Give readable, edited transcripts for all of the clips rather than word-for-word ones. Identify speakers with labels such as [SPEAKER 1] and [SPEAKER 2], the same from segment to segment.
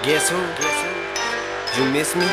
[SPEAKER 1] Guess who? You miss me?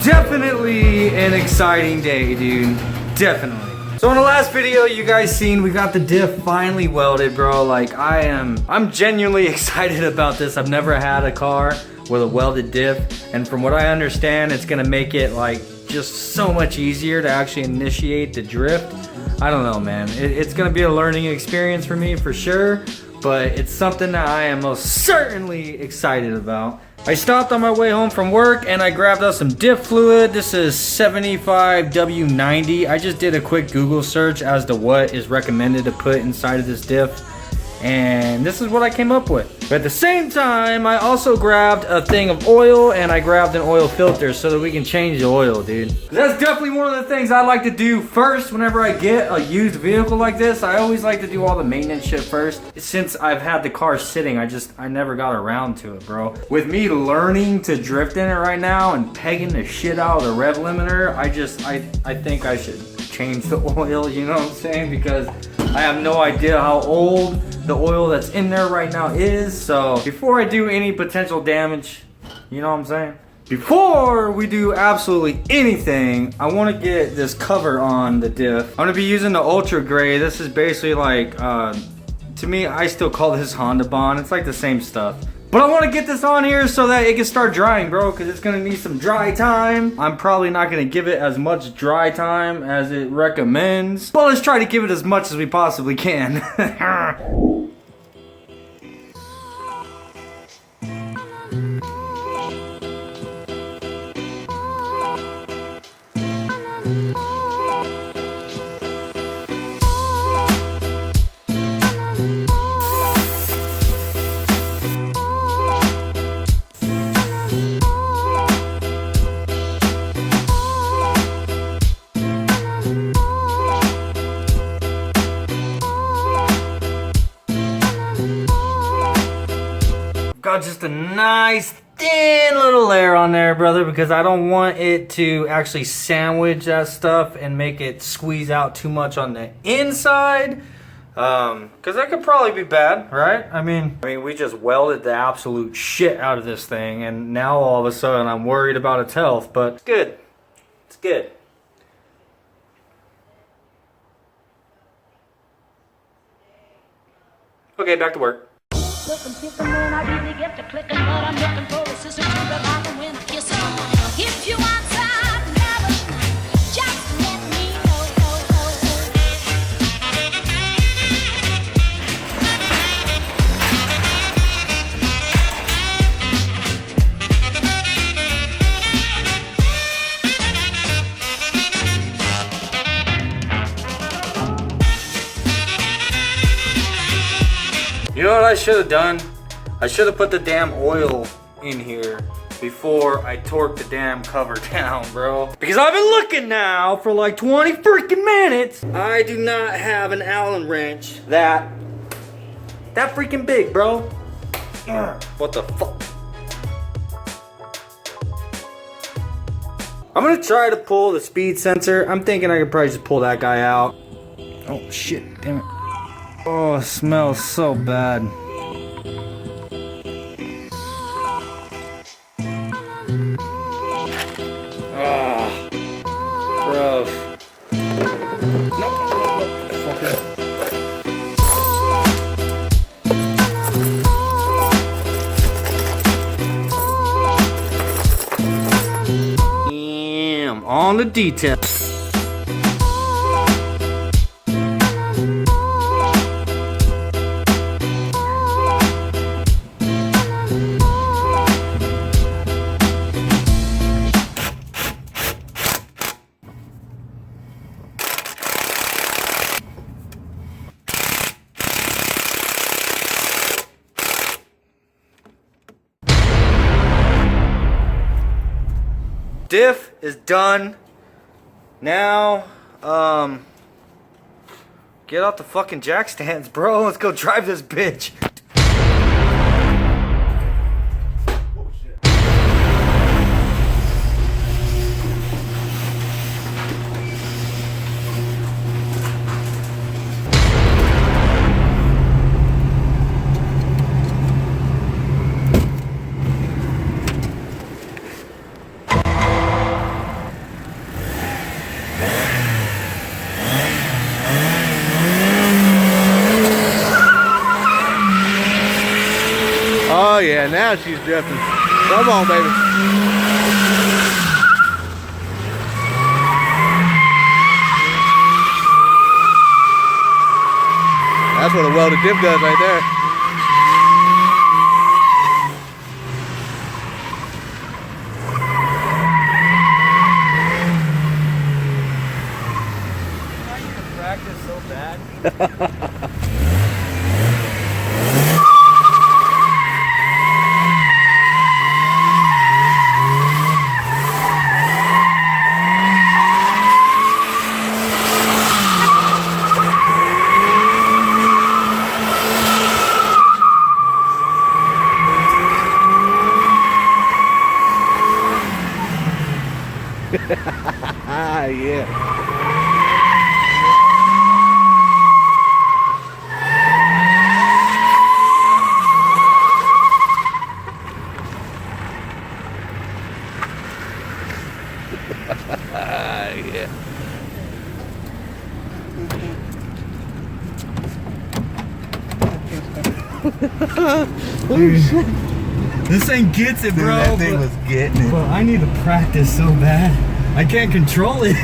[SPEAKER 2] Definitely an exciting day, dude. Definitely. So in the last video you guys seen, we got the diff finally welded, bro. Like I'm genuinely excited about this. I've never had a car with a welded diff, and from what I understand, it's gonna make it like just so much easier to actually initiate the drift. I don't know, man. It's gonna be a learning experience for me for sure, but it's something that I am most certainly excited about. I stopped on my way home from work and I grabbed us some diff fluid. This is 75W90. I just did a quick Google search as to what is recommended to put inside of this diff, and this is what I came up with. But at the same time, I also grabbed a thing of oil and I grabbed an oil filter so that we can change the oil, dude. That's definitely one of the things I like to do first whenever I get a used vehicle like this. I always like to do all the maintenance shit first. Since I've had the car sitting, I never got around to it, bro. With me learning to drift in it right now and pegging the shit out of the rev limiter, I think I should change the oil, you know what I'm saying? Because I have no idea how old the oil that's in there right now is. So before I do any potential damage, you know what I'm saying? Before we do absolutely anything, I want to get this cover on the diff. I'm going to be using the Ultra Gray. This is basically like, to me, I still call this Honda Bond. It's like the same stuff. But I want to get this on here so that it can start drying, bro, because it's going to need some dry time. I'm probably not going to give it as much dry time as it recommends, but let's try to give it as much as we possibly can. Got just a nice thin little layer on there, brother, because I don't want it to actually sandwich that stuff and make it squeeze out too much on the inside, because that could probably be bad, right? I mean we just welded the absolute shit out of this thing, and now all of a sudden I'm worried about its health, but it's good. It's good. Okay, back to work.
[SPEAKER 3] When I really get to clicking, but I'm looking for a sister to revive them when I kiss them. If you want some, never, just let me know.
[SPEAKER 2] You know what I should have done? I should have put the damn oil in here before I torque the damn cover down, bro. Because I've been looking now for like 20 freaking minutes. I do not have an Allen wrench that freaking big, bro. What the fuck? I'm gonna try to pull the speed sensor. I'm thinking I could probably just pull that guy out. Oh shit, damn it. Oh, it smells so bad. Ah, gross. Damn, on the detail. Diff is done. Now, get out the fucking jack stands, bro. Let's go drive this bitch.
[SPEAKER 4] Oh yeah, now she's drifting. Come on, baby. That's what a welded diff does right there.
[SPEAKER 2] I need to practice so bad.
[SPEAKER 4] Ah, yeah. Ah, yeah.
[SPEAKER 2] This thing gets it, bro.
[SPEAKER 4] That thing was getting it.
[SPEAKER 2] But I need to practice so bad. I can't control it.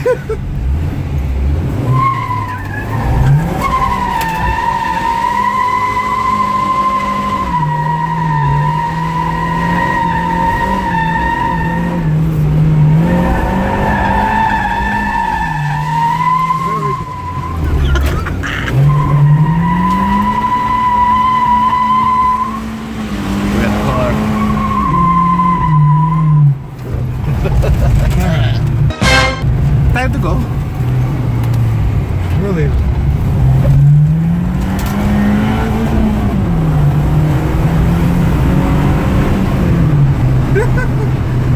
[SPEAKER 4] Time to go.
[SPEAKER 2] Really?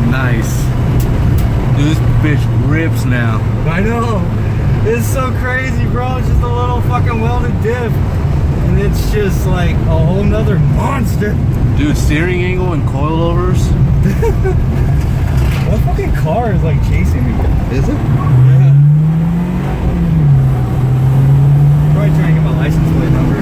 [SPEAKER 4] Nice. Dude, this bitch rips now.
[SPEAKER 2] I know. It's so crazy, bro. It's just a little fucking welded diff. And it's just like a whole nother monster.
[SPEAKER 4] Dude, steering angle and coilovers.
[SPEAKER 2] What fucking car is like chasing me?
[SPEAKER 4] Is it?
[SPEAKER 2] Yeah. Probably trying to get my license plate number.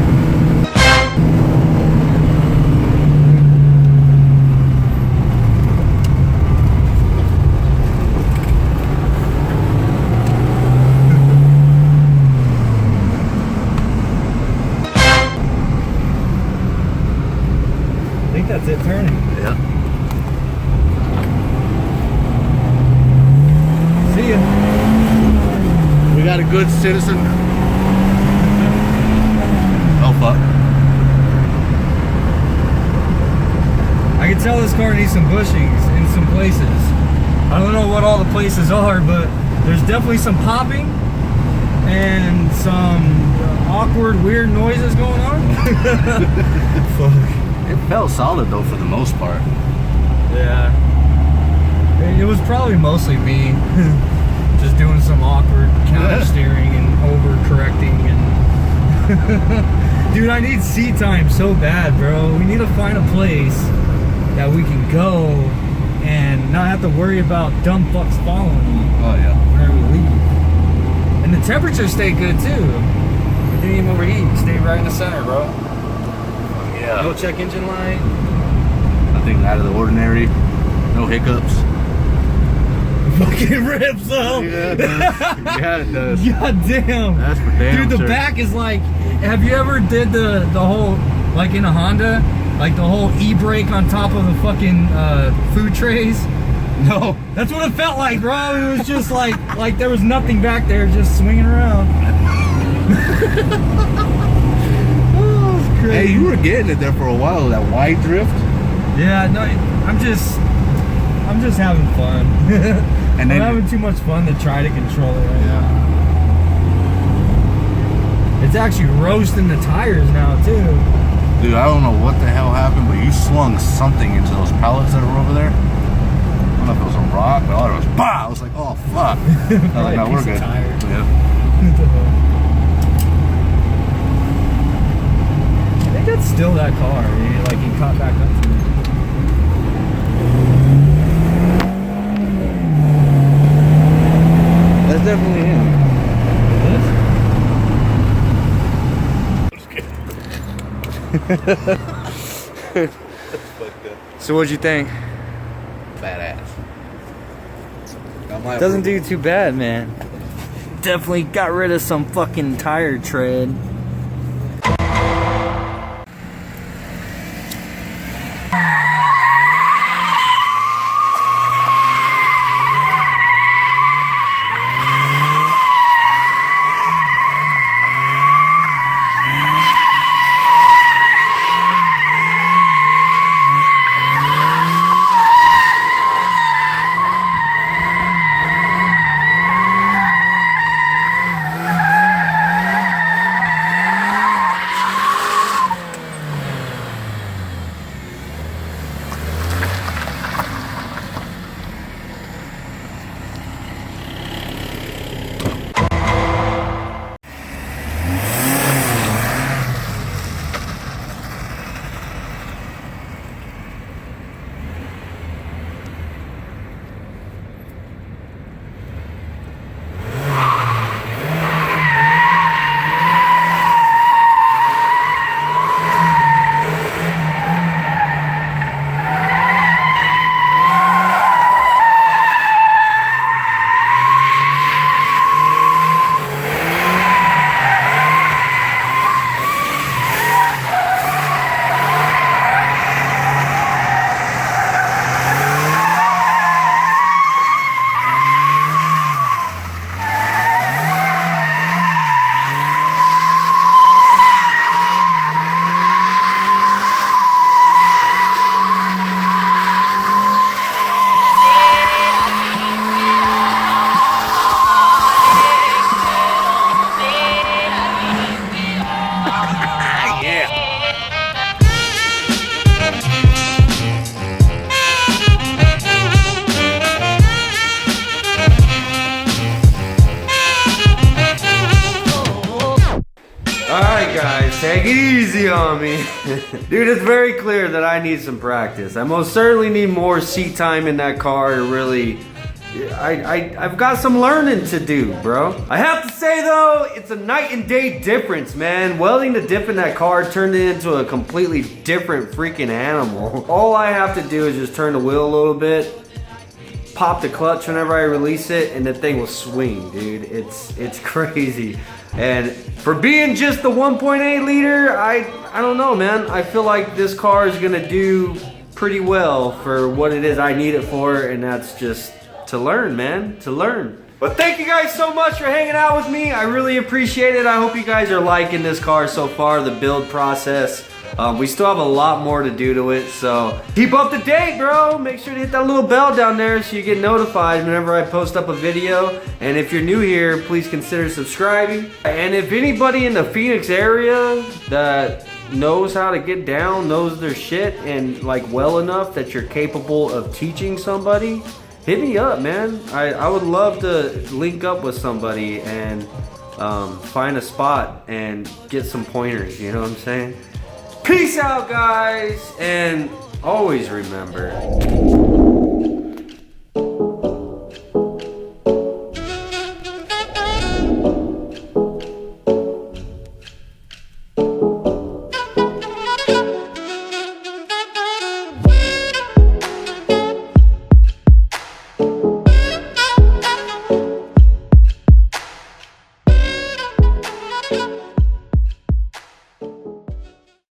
[SPEAKER 2] I think that's it turning.
[SPEAKER 4] Yeah.
[SPEAKER 2] See ya.
[SPEAKER 4] We got a good citizen. Oh fuck.
[SPEAKER 2] I can tell this car needs some bushings some places. I don't know what all the places are, but there's definitely some popping and some awkward, weird noises going on. Fuck.
[SPEAKER 4] It felt solid though for the most part.
[SPEAKER 2] Yeah. It was probably mostly me. Just doing some awkward counter steering and overcorrecting and dude, I need seat time so bad, bro. We need to find a place that we can go and not have to worry about dumb fucks following me.
[SPEAKER 4] Oh yeah.
[SPEAKER 2] Whenever we leave. And the temperature stayed good too. It didn't even overheat. It stayed right in the center, bro.
[SPEAKER 4] Yeah.
[SPEAKER 2] No check engine light.
[SPEAKER 4] Nothing out of the ordinary. No hiccups.
[SPEAKER 2] Fucking rips though.
[SPEAKER 4] Yeah, it does. Yeah, it does.
[SPEAKER 2] God damn.
[SPEAKER 4] That's for damn
[SPEAKER 2] Dude, the
[SPEAKER 4] sure.
[SPEAKER 2] back is like, have you ever did the whole, like in a Honda, like the whole e-brake on top of the fucking food trays?
[SPEAKER 4] No.
[SPEAKER 2] That's what it felt like, bro. It was just like there was nothing back there, just swinging around. Oh, it's crazy.
[SPEAKER 4] Hey, you were getting it there for a while, that wide drift.
[SPEAKER 2] Yeah, no, I'm just having fun.
[SPEAKER 4] And
[SPEAKER 2] I'm
[SPEAKER 4] then
[SPEAKER 2] having too much fun to try to control it right now. It's actually roasting the tires now too.
[SPEAKER 4] dude, I don't know what the hell happened, but you slung something into those pallets that were over there. I don't know if it was a rock, but all it was, bah! I was like, oh fuck. I was like, no, we're
[SPEAKER 2] Piece of
[SPEAKER 4] good.
[SPEAKER 2] tire.
[SPEAKER 4] Yeah.
[SPEAKER 2] I think that's still that car. Like he caught back up to me.
[SPEAKER 4] That's definitely him.
[SPEAKER 2] So what'd you think?
[SPEAKER 4] Badass.
[SPEAKER 2] Doesn't do too bad, man. Definitely got rid of some fucking tire tread.
[SPEAKER 1] Take it easy on me. Dude, it's very clear that I need some practice. I most certainly need more seat time in that car to really... I've got some learning to do, bro. I have to say though, it's a night and day difference, man. Welding the diff in that car turned it into a completely different freaking animal. All I have to do is just turn the wheel a little bit, pop the clutch whenever I release it, and the thing will swing, dude. It's crazy. And for being just the 1.8 liter, I don't know, man. I feel like this car is gonna do pretty well for what it is I need it for, and that's just to learn, man, to learn. But thank you guys so much for hanging out with me. I really appreciate it. I hope you guys are liking this car so far, the build process. We still have a lot more to do to it, so keep up to date, bro. Make sure to hit that little bell down there so you get notified whenever I post up a video. And if you're new here, please consider subscribing. And if anybody in the Phoenix area that knows how to get down, knows their shit, and like well enough that you're capable of teaching somebody, hit me up, man. I would love to link up with somebody and find a spot and get some pointers, you know what I'm saying? Peace out, guys, and always remember,